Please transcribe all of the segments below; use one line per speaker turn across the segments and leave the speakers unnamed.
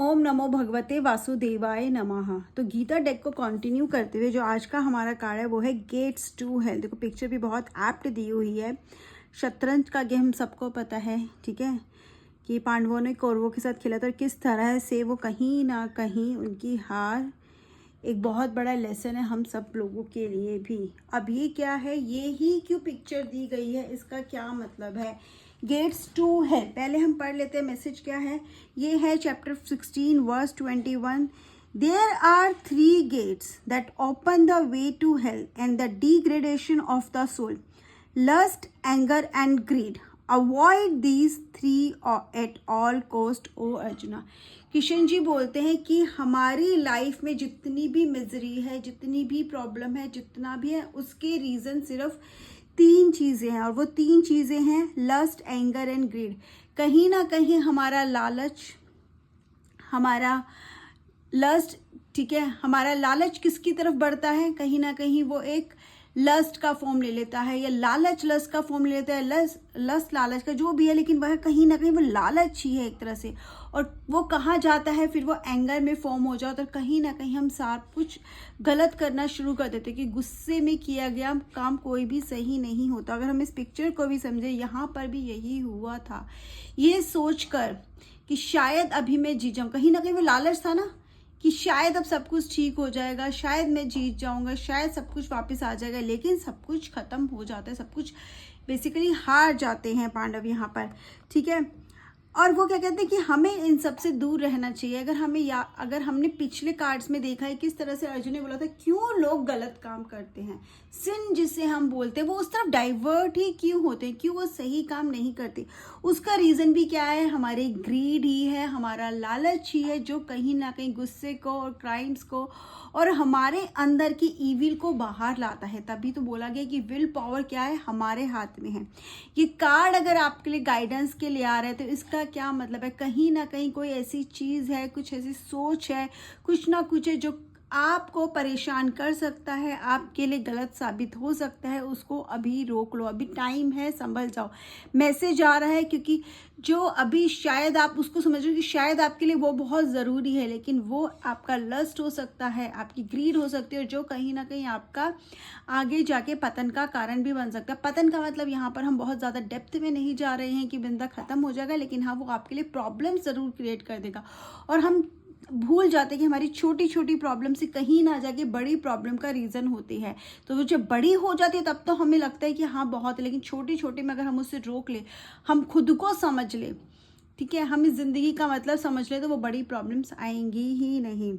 ओम नमो भगवते वासुदेवाय नमः। तो गीता डेक को कंटिन्यू करते हुए जो आज का हमारा कार्ड है वो है गेट्स टू हेल। देखो पिक्चर भी बहुत एप्ट दी हुई है। शतरंज का गेम सबको पता है, ठीक है, कि पांडवों ने कौरवों के साथ खेला था और किस तरह से वो कहीं ना कहीं उनकी हार एक बहुत बड़ा लेसन है हम सब लोगों के लिए भी। अब ये क्या है, ये ही क्यों पिक्चर दी गई है, इसका क्या मतलब है। गेट्स टू है, पहले हम पढ़ लेते हैं मैसेज क्या है। ये है chapter 16 verse 21। There are 3 gates that open the way to hell and the degradation of the soul, lust, anger and greed. Avoid these 3 at all cost O Arjuna. Kishan ji बोलते हैं कि हमारी लाइफ में जितनी भी मिजरी है, जितनी भी प्रॉब्लम है, जितना भी है, उसके रीज़न सिर्फ 3 चीज़ें हैं और वो 3 चीज़ें हैं लस्ट, एंगर एंड ग्रीड। कहीं ना कहीं हमारा लालच, हमारा लस्ट, ठीक है, हमारा लालच किसकी तरफ बढ़ता है, कहीं ना कहीं वो एक लस्ट का फॉर्म ले लेता है, या लालच लस्ट का फॉर्म ले लेता है। लस्ट लालच का जो भी है, लेकिन वह कहीं ना कहीं वो लालच ही है एक तरह से। और वो कहाँ जाता है, फिर वो एंगर में फॉर्म हो जाता है और कहीं ना कहीं हम सब कुछ गलत करना शुरू कर देते हैं कि गुस्से में किया गया काम कोई भी सही नहीं होता। अगर हम इस पिक्चर को भी समझे, यहाँ पर भी यही हुआ था। ये सोचकर कि शायद अभी मैं जी जाऊँ, कहीं ना कहीं वो लालच था ना कि शायद अब सब कुछ ठीक हो जाएगा, शायद मैं जीत जाऊंगा, शायद सब कुछ वापस आ जाएगा, लेकिन सब कुछ खत्म हो जाता है, सब कुछ बेसिकली हार जाते हैं पांडव यहाँ पर, ठीक है। और वो क्या कहते हैं कि हमें इन सब से दूर रहना चाहिए। अगर हमने पिछले कार्ड्स में देखा है किस तरह से अर्जुन ने बोला था क्यों लोग गलत काम करते हैं, सिन जिसे हम बोलते हैं, वो उस तरफ डाइवर्ट ही क्यों होते हैं, क्यों वो सही काम नहीं करते। उसका रीज़न भी क्या है, हमारे ग्रीड ही है, हमारा लालच ही है, जो कहीं ना कहीं गुस्से को और क्राइम्स को और हमारे अंदर की ईविल को बाहर लाता है। तभी तो बोला गया कि विल पावर क्या है, हमारे हाथ में है। ये कार्ड अगर आपके लिए गाइडेंस के लिए आ रहा है तो इसका क्या मतलब है, कहीं ना कहीं कोई ऐसी चीज़ है, कुछ ऐसी सोच है, कुछ ना कुछ है जो आपको परेशान कर सकता है, आपके लिए गलत साबित हो सकता है। उसको अभी रोक लो, अभी टाइम है, संभल जाओ। मैसेज आ रहा है क्योंकि जो अभी शायद आप उसको समझ रहे हो कि शायद आपके लिए वो बहुत ज़रूरी है, लेकिन वो आपका लस्ट हो सकता है, आपकी ग्रीड हो सकती है, जो कहीं ना कहीं आपका आगे जाके पतन का कारण भी बन सकता है। पतन का मतलब यहाँ पर हम बहुत ज़्यादा डेप्थ में नहीं जा रहे हैं कि बंदा ख़त्म हो जाएगा, लेकिन हाँ, वो आपके लिए प्रॉब्लम ज़रूर क्रिएट कर देगा। और हम भूल जाते हैं कि हमारी छोटी छोटी प्रॉब्लम से कहीं ना जाके बड़ी प्रॉब्लम का रीज़न होती है। तो वो जब बड़ी हो जाती है तब तो हमें लगता है कि हाँ बहुत है, लेकिन छोटी छोटी में अगर हम उससे रोक ले, हम खुद को समझ ले, ठीक है, हम इस ज़िंदगी का मतलब समझ ले, तो वो बड़ी प्रॉब्लम्स आएंगी ही नहीं।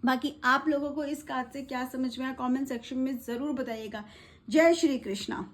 बाकी आप लोगों को इस कार्ड से क्या समझ में आया, कमेंट सेक्शन में ज़रूर बताइएगा। जय श्री कृष्णा।